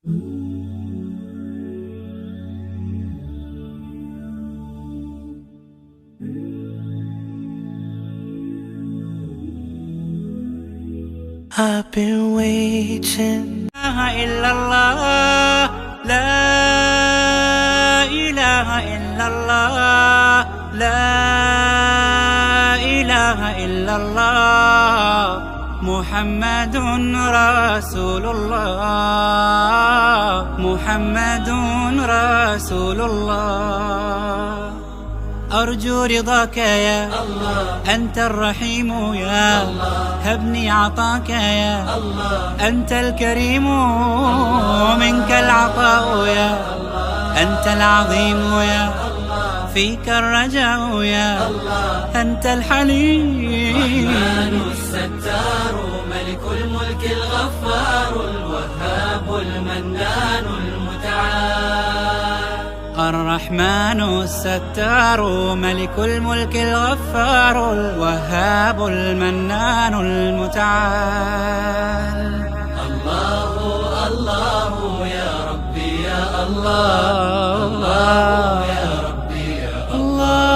I've been waiting. La ilaha illallah, la ilaha illallah, la ilaha illallah, Muhammadun Rasulullah, Muhammadun Rasulullah. أرجو رضاك يا الله، أنت الرحيم يا الله، هبني عطاك يا الله، أنت الكريم منك العطاء يا الله، أنت العظيم يا الله، فيك الرجاء يا الله، أنت الحليم. الرحمن الستار ملك الملك الغفار الوهاب المنان المتعال. الرحمن الستار ملك الملك الغفار الوهاب المنان المتعال. الله الله يا ربي يا الله، الله يا ربي يا الله.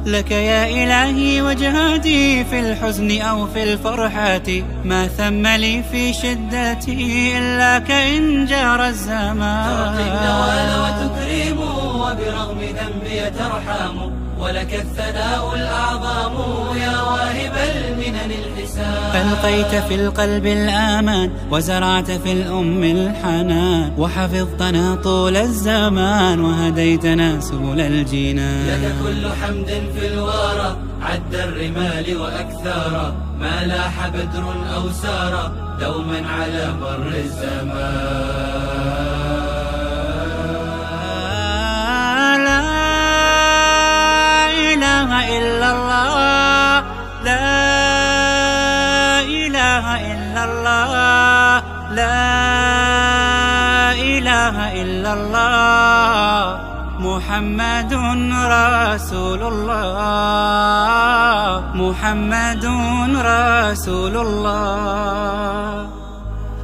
لك يا إلهي وجهاتي في الحزن أو في الفرحة، ما ثم لي في شدتي إلا كإن جار الزمان. تعطي النوال وتكرم وبرغم ذنبي ترحم، ولك الثناء الأعظم يا واهب المنن الحسان. ألقيت في القلب الآمان وزرعت في الأم الحنان، وحفظتنا طول الزمان وهديتنا سبل الجنان. لك كل حمد في الورى عد الرمال وأكثارا، ما لاح بدر أو سارا دوما على مر الزمان. لا إله إلا الله، لا إله إلا الله، لا إله إلا الله، محمد رسول الله، محمد رسول الله.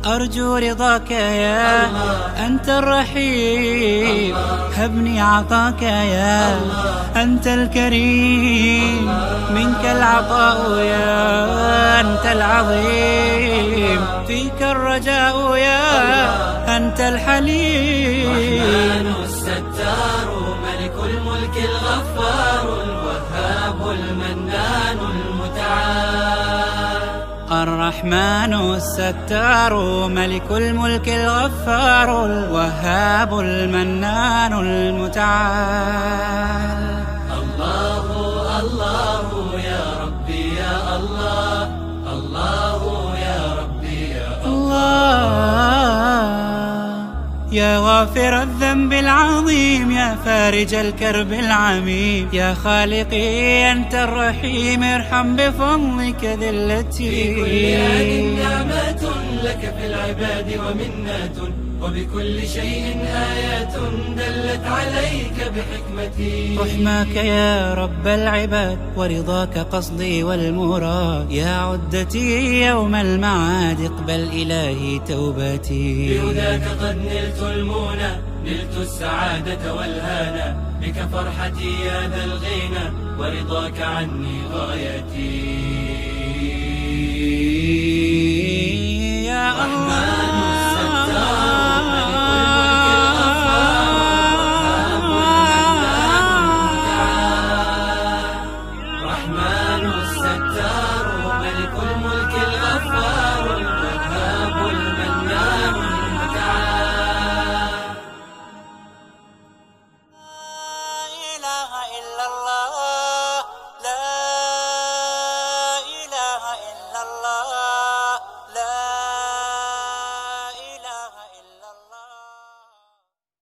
أرجو رضاك يا الله، أنت الرحيم، هبني عطاك يا الله، أنت الكريم، منك العطاء يا أنت العظيم، فيك الرجاء يا أنت الحليم. الرحمن الستار ملك الملك الغفار الوهاب المنان المتعال. الرحمن الستار ملك الملك الغفار الوهاب المنان المتعال. الله الله يا ربي يا الله، الله يا ربي يا الله. يا غافر الذنب العظيم، يا فارج الكرب العميم، يا خالقي أنت الرحيم، ارحم بفضلك ذلتي. في كل آن نعمة لك في العباد ومنة، وبكل شيء آيات دلت عليك بحكمتي. رحماك يا رب العباد ورضاك قصدي والمراد، يا عدتي يوم المعاد اقبل إلهي توبتي. بهداك قد نلت المنى، نلت السعادة والهانا، بك فرحتي يا ذا الغنى، ورضاك عني غايتي. يا الله